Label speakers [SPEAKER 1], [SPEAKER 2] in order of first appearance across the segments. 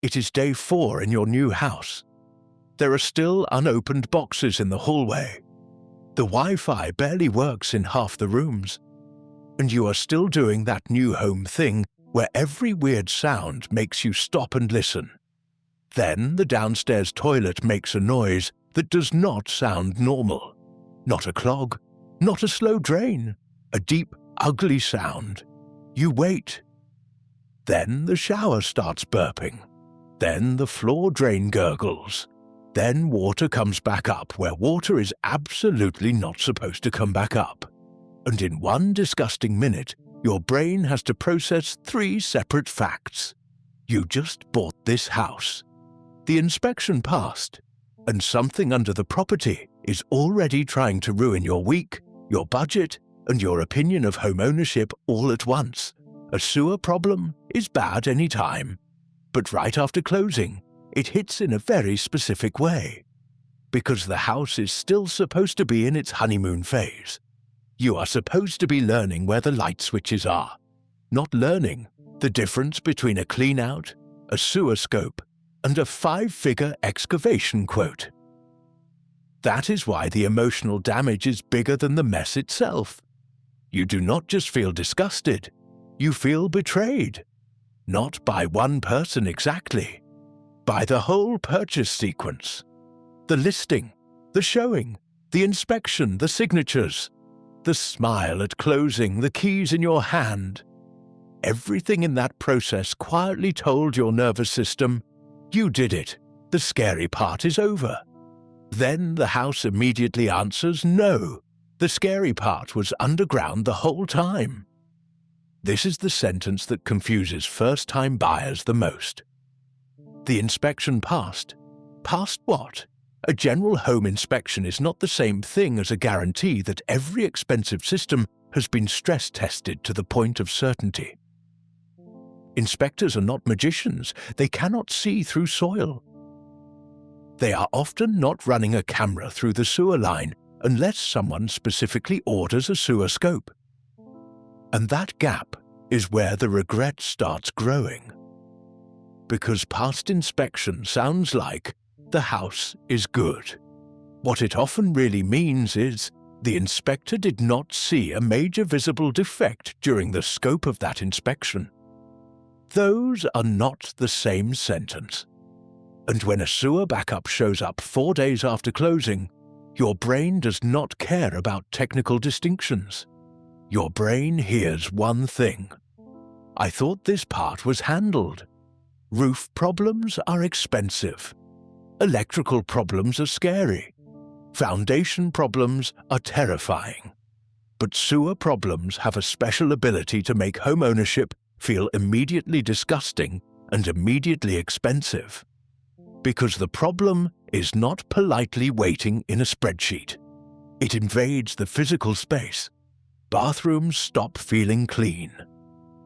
[SPEAKER 1] It is day 4 in your new house. There are still unopened boxes in the hallway. The Wi-Fi barely works in half the rooms. And you are still doing that new home thing where every weird sound makes you stop and listen. Then the downstairs toilet makes a noise that does not sound normal. Not a clog, not a slow drain, a deep, ugly sound. You wait. Then the shower starts burping. Then the floor drain gurgles. Then water comes back up where water is absolutely not supposed to come back up. And in one disgusting minute, your brain has to process 3 separate facts. You just bought this house. The inspection passed, and something under the property is already trying to ruin your week, your budget, and your opinion of homeownership all at once. A sewer problem is bad any time, but right after closing, it hits in a very specific way. Because the house is still supposed to be in its honeymoon phase. You are supposed to be learning where the light switches are, not learning the difference between a clean-out, a sewer scope, and a 5-figure excavation quote. That is why the emotional damage is bigger than the mess itself. You do not just feel disgusted, you feel betrayed. Not by one person exactly, by the whole purchase sequence. The listing, the showing, the inspection, the signatures, the smile at closing, the keys in your hand. Everything in that process quietly told your nervous system, you did it, the scary part is over. Then the house immediately answers, no, the scary part was underground the whole time. This is the sentence that confuses first-time buyers the most. The inspection passed. Passed what? A general home inspection is not the same thing as a guarantee that every expensive system has been stress-tested to the point of certainty. Inspectors are not magicians. They cannot see through soil. They are often not running a camera through the sewer line unless someone specifically orders a sewer scope. And that gap is where the regret starts growing. Because past inspection sounds like the house is good. What it often really means is the inspector did not see a major visible defect during the scope of that inspection. Those are not the same sentence. And when a sewer backup shows up 4 days after closing, your brain does not care about technical distinctions. Your brain hears one thing. I thought this part was handled. Roof problems are expensive. Electrical problems are scary. Foundation problems are terrifying. But sewer problems have a special ability to make homeownership feel immediately disgusting and immediately expensive. Because the problem is not politely waiting in a spreadsheet. It invades the physical space. Bathrooms stop feeling clean.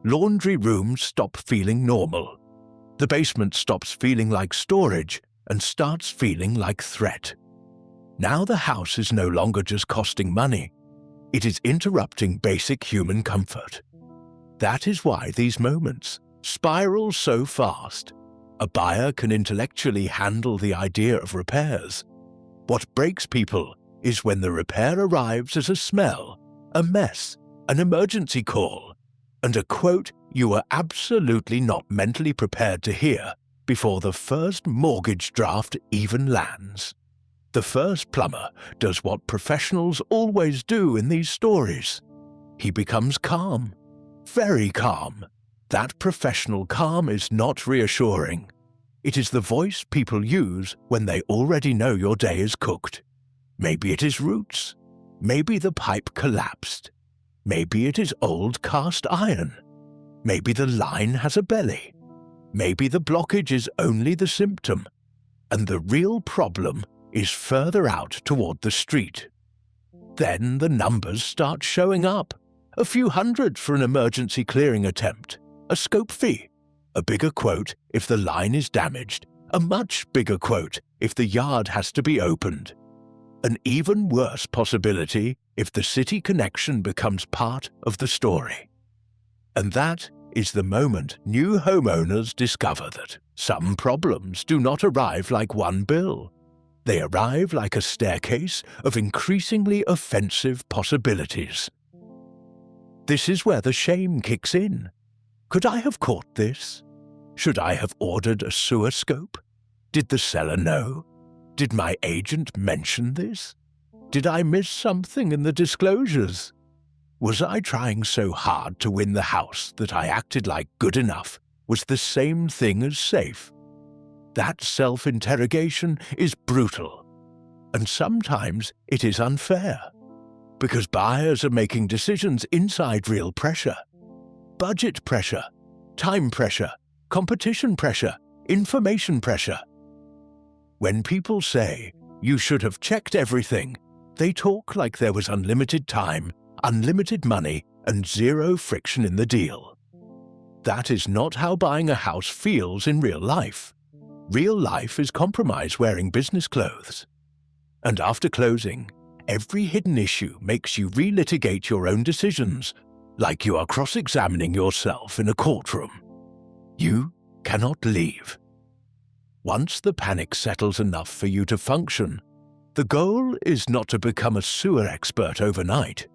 [SPEAKER 1] Laundry rooms stop feeling normal. The basement stops feeling like storage and starts feeling like threat. Now the house is no longer just costing money. It is interrupting basic human comfort. That is why these moments spiral so fast. A buyer can intellectually handle the idea of repairs. What breaks people is when the repair arrives as a smell, a mess, an emergency call, and a quote you were absolutely not mentally prepared to hear before the first mortgage draft even lands. The first plumber does what professionals always do in these stories. He becomes calm, very calm. That professional calm is not reassuring. It is the voice people use when they already know your day is cooked. Maybe it is roots. Maybe the pipe collapsed. Maybe it is old cast iron. Maybe the line has a belly. Maybe the blockage is only the symptom, and the real problem is further out toward the street. Then the numbers start showing up. A few hundred for an emergency clearing attempt, a scope fee, a bigger quote if the line is damaged, a much bigger quote if the yard has to be opened. An even worse possibility if the city connection becomes part of the story. And that is the moment new homeowners discover that some problems do not arrive like one bill. They arrive like a staircase of increasingly offensive possibilities. This is where the shame kicks in. Could I have caught this? Should I have ordered a sewer scope? Did the seller know? Did my agent mention this? Did I miss something in the disclosures? Was I trying so hard to win the house that I acted like good enough was the same thing as safe? That self-interrogation is brutal, and sometimes it is unfair, because buyers are making decisions inside real pressure. Budget pressure, time pressure, competition pressure, information pressure. When people say, "You should have checked everything," they talk like there was unlimited time, unlimited money, and zero friction in the deal. That is not how buying a house feels in real life. Real life is compromise wearing business clothes. And after closing, every hidden issue makes you relitigate your own decisions, like you are cross-examining yourself in a courtroom. You cannot leave. Once the panic settles enough for you to function, the goal is not to become a sewer expert overnight.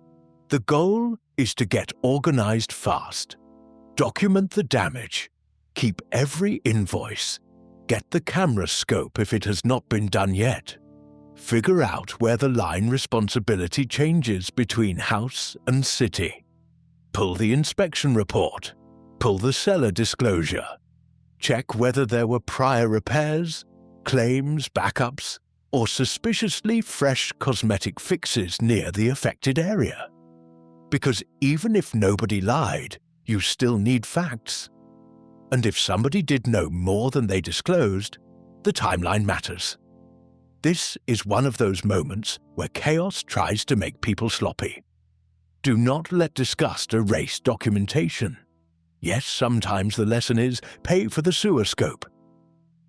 [SPEAKER 1] The goal is to get organized fast. Document the damage. Keep every invoice. Get the camera scope if it has not been done yet. Figure out where the line responsibility changes between house and city. Pull the inspection report. Pull the seller disclosure. Check whether there were prior repairs, claims, backups, or suspiciously fresh cosmetic fixes near the affected area. Because even if nobody lied, you still need facts. And if somebody did know more than they disclosed, the timeline matters. This is one of those moments where chaos tries to make people sloppy. Do not let disgust erase documentation. Yes, sometimes the lesson is pay for the sewer scope.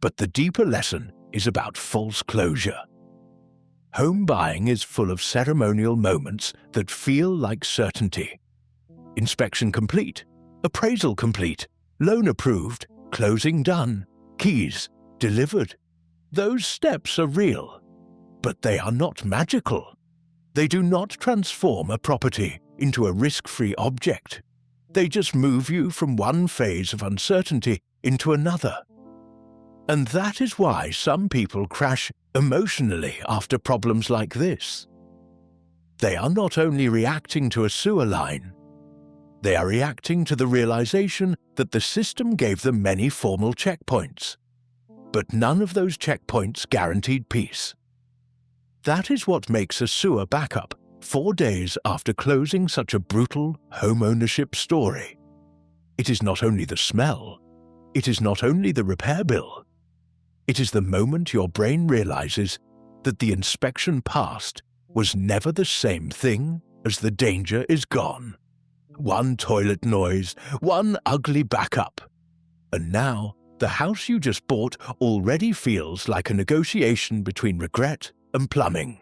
[SPEAKER 1] But the deeper lesson is about false closure. Home buying is full of ceremonial moments that feel like certainty. Inspection complete, appraisal complete, loan approved, closing done, keys delivered. Those steps are real, but they are not magical. They do not transform a property into a risk-free object. They just move you from one phase of uncertainty into another. And that is why some people crash emotionally after problems like this. They are not only reacting to a sewer line, they are reacting to the realization that the system gave them many formal checkpoints, but none of those checkpoints guaranteed peace. That is what makes a sewer backup 4 days after closing such a brutal homeownership story. It is not only the smell, it is not only the repair bill, it is the moment your brain realizes that the inspection passed was never the same thing as the danger is gone. One toilet noise, one ugly backup. And now, the house you just bought already feels like a negotiation between regret and plumbing.